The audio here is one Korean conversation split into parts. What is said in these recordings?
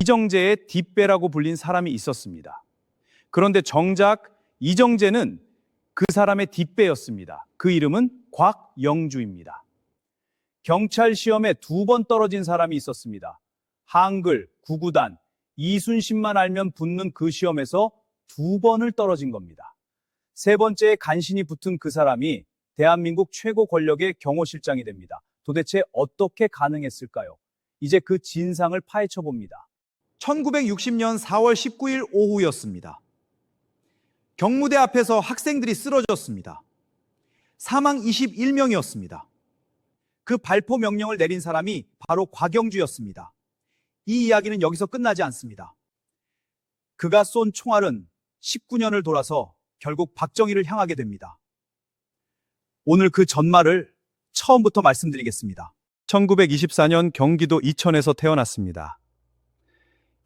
이정재의 뒷배라고 불린 사람이 있었습니다. 그런데 정작 이정재는 그 사람의 뒷배였습니다. 그 이름은 곽영주입니다. 경찰 시험에 2번 떨어진 사람이 있었습니다. 한글, 구구단, 이순신만 알면 붙는 그 시험에서 2번을 떨어진 겁니다. 3번째에 간신히 붙은 그 사람이 대한민국 최고 권력의 경호실장이 됩니다. 도대체 어떻게 가능했을까요? 이제 그 진상을 파헤쳐 봅니다. 1960년 4월 19일 오후였습니다. 경무대 앞에서 학생들이 쓰러졌습니다. 사망 21명이었습니다. 그 발포 명령을 내린 사람이 바로 곽영주였습니다. 이 이야기는 여기서 끝나지 않습니다. 그가 쏜 총알은 19년을 돌아서 결국 박정희를 향하게 됩니다. 오늘 그 전말을 처음부터 말씀드리겠습니다. 1924년 경기도 이천에서 태어났습니다.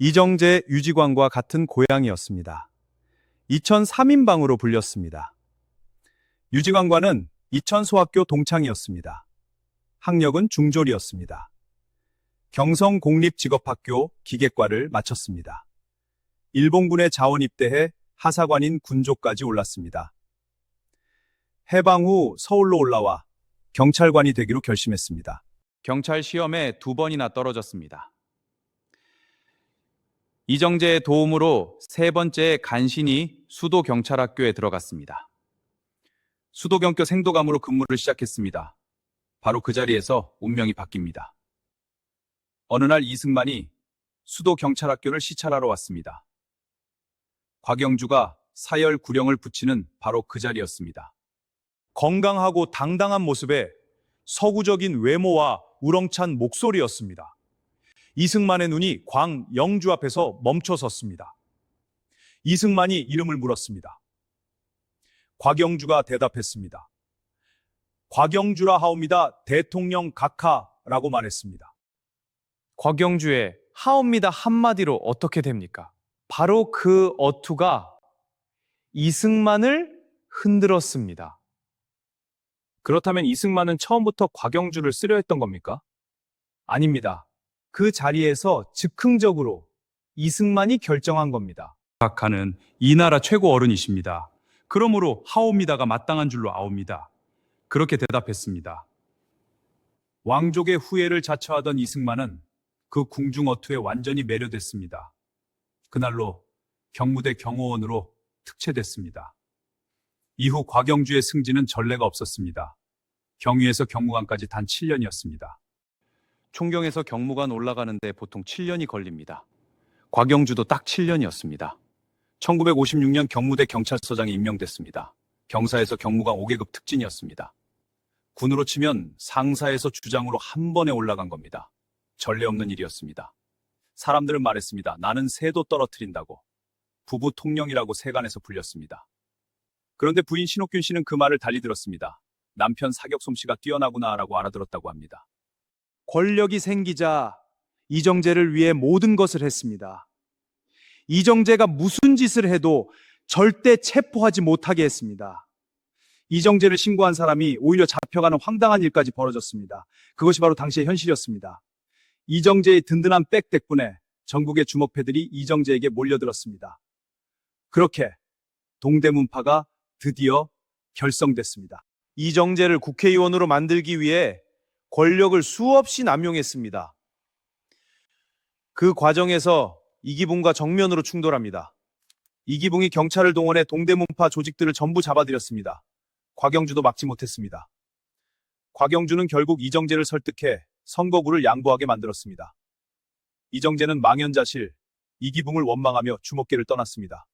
이정재, 유지광과 같은 고향이었습니다. 이천 3인방으로 불렸습니다. 유지광과는 이천 소학교 동창이었습니다. 학력은 중졸이었습니다. 경성 공립직업학교 기계과를 마쳤습니다. 일본군에 자원 입대해 하사관인 군조까지 올랐습니다. 해방 후 서울로 올라와 경찰관이 되기로 결심했습니다. 경찰 시험에 2번이나 떨어졌습니다. 이정재의 도움으로 3번째 간신히 수도경찰학교에 들어갔습니다. 수도경교 생도감으로 근무를 시작했습니다. 바로 그 자리에서 운명이 바뀝니다. 어느 날 이승만이 수도경찰학교를 시찰하러 왔습니다. 곽영주가 사열 구령을 붙이는 바로 그 자리였습니다. 건강하고 당당한 모습에 서구적인 외모와 우렁찬 목소리였습니다. 이승만의 눈이 광영주 앞에서 멈춰 섰습니다. 이승만이 이름을 물었습니다. 곽영주가 대답했습니다. 곽영주라 하옵니다. 대통령 각하라고 말했습니다. 곽영주의 하옵니다 한마디로 어떻게 됩니까? 바로 그 어투가 이승만을 흔들었습니다. 그렇다면 이승만은 처음부터 곽영주를 쓰려 했던 겁니까? 아닙니다. 그 자리에서 즉흥적으로 이승만이 결정한 겁니다. 각하는 이 나라 최고 어른이십니다. 그러므로 하옵니다가 마땅한 줄로 아옵니다. 그렇게 대답했습니다. 왕족의 후예를 자처하던 이승만은 그 궁중어투에 완전히 매료됐습니다. 그날로 경무대 경호원으로 특채됐습니다. 이후 곽영주의 승진은 전례가 없었습니다. 경위에서 경무관까지 단 7년이었습니다. 총경에서 경무관 올라가는데 보통 7년이 걸립니다. 곽영주도 딱 7년이었습니다. 1956년 경무대 경찰서장에 임명됐습니다. 경사에서 경무관 5계급 특진이었습니다. 군으로 치면 상사에서 주장으로 한 번에 올라간 겁니다. 전례 없는 일이었습니다. 사람들은 말했습니다. 나는 새도 떨어뜨린다고. 부부 통령이라고 세간에서 불렸습니다. 그런데 부인 신옥균 씨는 그 말을 달리 들었습니다. 남편 사격 솜씨가 뛰어나구나라고 알아들었다고 합니다. 권력이 생기자 이정재를 위해 모든 것을 했습니다. 이정재가 무슨 짓을 해도 절대 체포하지 못하게 했습니다. 이정재를 신고한 사람이 오히려 잡혀가는 황당한 일까지 벌어졌습니다. 그것이 바로 당시의 현실이었습니다. 이정재의 든든한 백 덕분에 전국의 주먹패들이 이정재에게 몰려들었습니다. 그렇게 동대문파가 드디어 결성됐습니다. 이정재를 국회의원으로 만들기 위해 권력을 수없이 남용했습니다. 그 과정에서 이기붕과 정면으로 충돌합니다. 이기붕이 경찰을 동원해 동대문파 조직들을 전부 잡아들였습니다. 곽영주도 막지 못했습니다. 곽영주는 결국 이정재를 설득해 선거구를 양보하게 만들었습니다. 이정재는 망연자실, 이기붕을 원망하며 주먹계를 떠났습니다.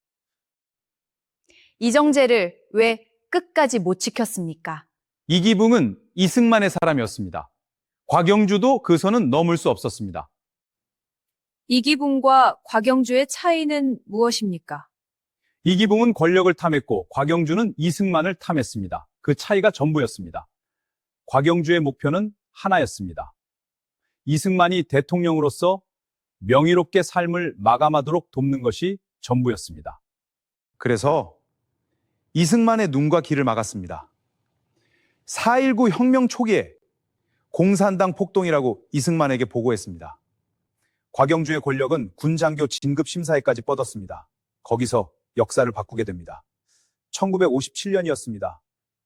이정재를 왜 끝까지 못 지켰습니까? 이기붕은 이승만의 사람이었습니다. 곽영주도 그 선은 넘을 수 없었습니다. 이기붕과 곽영주의 차이는 무엇입니까? 이기붕은 권력을 탐했고 곽영주는 이승만을 탐했습니다. 그 차이가 전부였습니다. 곽영주의 목표는 하나였습니다. 이승만이 대통령으로서 명의롭게 삶을 마감하도록 돕는 것이 전부였습니다. 그래서 이승만의 눈과 귀를 막았습니다. 4.19 혁명 초기에 공산당 폭동이라고 이승만에게 보고했습니다. 곽영주의 권력은 군장교 진급 심사에까지 뻗었습니다. 거기서 역사를 바꾸게 됩니다. 1957년이었습니다.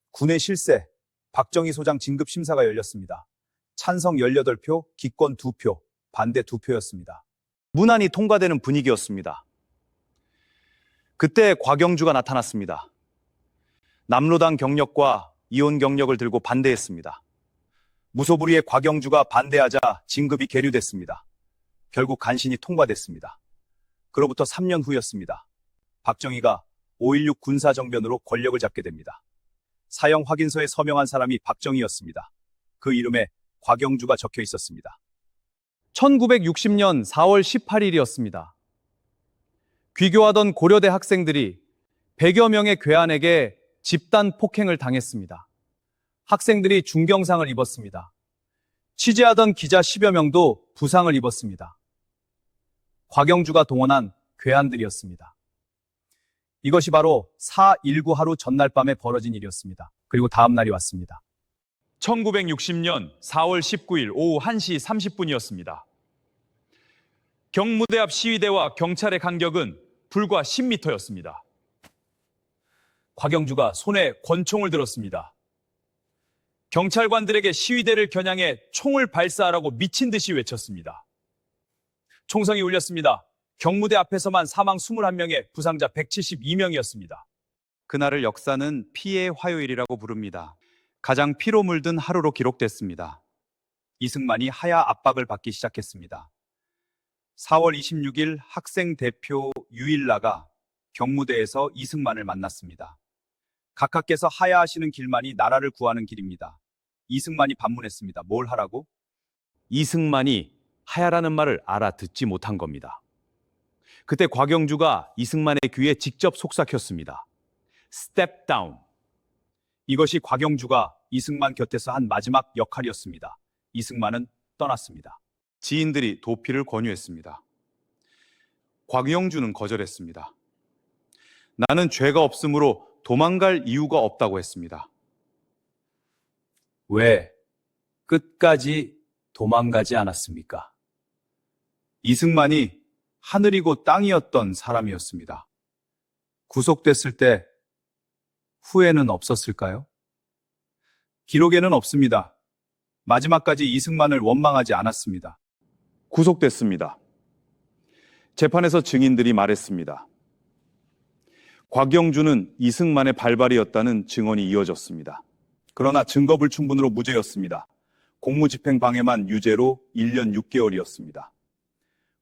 군의 실세, 박정희 소장 진급 심사가 열렸습니다. 찬성 18표, 기권 2표, 반대 2표였습니다. 무난히 통과되는 분위기였습니다. 그때 곽영주가 나타났습니다. 남로당 경력과 이혼 경력을 들고 반대했습니다. 무소불위의 곽영주가 반대하자 진급이 계류됐습니다. 결국 간신히 통과됐습니다. 그로부터 3년 후였습니다. 박정희가 5.16 군사정변으로 권력을 잡게 됩니다. 사형 확인서에 서명한 사람이 박정희였습니다. 그 이름에 곽영주가 적혀 있었습니다. 1960년 4월 18일이었습니다. 귀교하던 고려대 학생들이 100여 명의 괴한에게 집단 폭행을 당했습니다. 학생들이 중경상을 입었습니다. 취재하던 기자 10여 명도 부상을 입었습니다. 곽영주가 동원한 괴한들이었습니다. 이것이 바로 4.19 하루 전날 밤에 벌어진 일이었습니다. 그리고 다음 날이 왔습니다. 1960년 4월 19일 오후 1시 30분이었습니다. 경무대 앞 시위대와 경찰의 간격은 불과 10m였습니다. 곽영주가 손에 권총을 들었습니다. 경찰관들에게 시위대를 겨냥해 총을 발사하라고 미친 듯이 외쳤습니다. 총성이 울렸습니다. 경무대 앞에서만 사망 21명에 부상자 172명이었습니다. 그날을 역사는 피해 화요일이라고 부릅니다. 가장 피로 물든 하루로 기록됐습니다. 이승만이 하야 압박을 받기 시작했습니다. 4월 26일 학생 대표 유일라가 경무대에서 이승만을 만났습니다. 각하께서 하야하시는 길만이 나라를 구하는 길입니다. 이승만이 반문했습니다. 뭘 하라고? 이승만이 하야라는 말을 알아듣지 못한 겁니다. 그때 곽영주가 이승만의 귀에 직접 속삭였습니다. Step down. 이것이 곽영주가 이승만 곁에서 한 마지막 역할이었습니다. 이승만은 떠났습니다. 지인들이 도피를 권유했습니다. 곽영주는 거절했습니다. 나는 죄가 없으므로 도망갈 이유가 없다고 했습니다. 왜 끝까지 도망가지 않았습니까? 이승만이 하늘이고 땅이었던 사람이었습니다. 구속됐을 때 후회는 없었을까요? 기록에는 없습니다. 마지막까지 이승만을 원망하지 않았습니다. 구속됐습니다. 재판에서 증인들이 말했습니다. 곽영주는 이승만의 발발이었다는 증언이 이어졌습니다. 그러나 증거불충분으로 무죄였습니다. 공무집행 방해만 유죄로 1년 6개월이었습니다.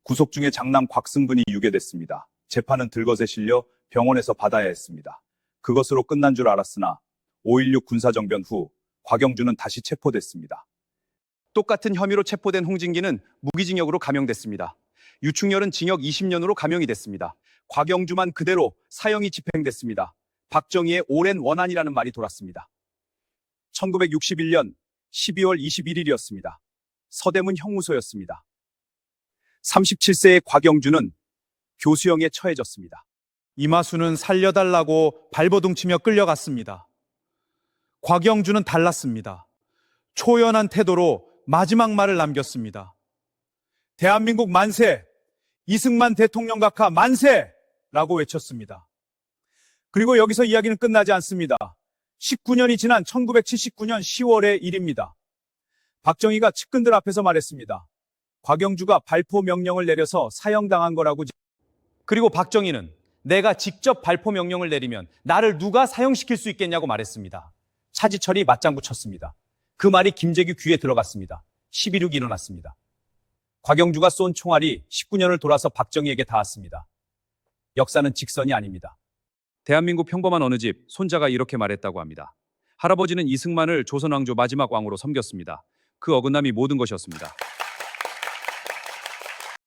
구속 중에 장남 곽승근이 유괴됐습니다. 재판은 들것에 실려 병원에서 받아야 했습니다. 그것으로 끝난 줄 알았으나 5.16 군사정변 후 곽영주는 다시 체포됐습니다. 똑같은 혐의로 체포된 홍진기는 무기징역으로 감형됐습니다. 유충렬은 징역 20년으로 감형이 됐습니다. 곽영주만 그대로 사형이 집행됐습니다. 박정희의 오랜 원한이라는 말이 돌았습니다. 1961년 12월 21일이었습니다. 서대문 형무소였습니다. 37세의 곽영주는 교수형에 처해졌습니다. 이마수는 살려달라고 발버둥치며 끌려갔습니다. 곽영주는 달랐습니다. 초연한 태도로 마지막 말을 남겼습니다. 대한민국 만세! 이승만 대통령 각하 만세! 라고 외쳤습니다. 그리고 여기서 이야기는 끝나지 않습니다. 19년이 지난 1979년 10월의 일입니다. 박정희가 측근들 앞에서 말했습니다. 곽영주가 발포 명령을 내려서 사형당한 거라고. 그리고 박정희는 내가 직접 발포 명령을 내리면 나를 누가 사형시킬 수 있겠냐고 말했습니다. 차지철이 맞장구 쳤습니다. 그 말이 김재규 귀에 들어갔습니다. 11.6이 일어났습니다. 곽영주가 쏜 총알이 19년을 돌아서 박정희에게 닿았습니다. 역사는 직선이 아닙니다. 대한민국 평범한 어느 집 손자가 이렇게 말했다고 합니다. 할아버지는 이승만을 조선왕조 마지막 왕으로 섬겼습니다. 그 어긋남이 모든 것이었습니다.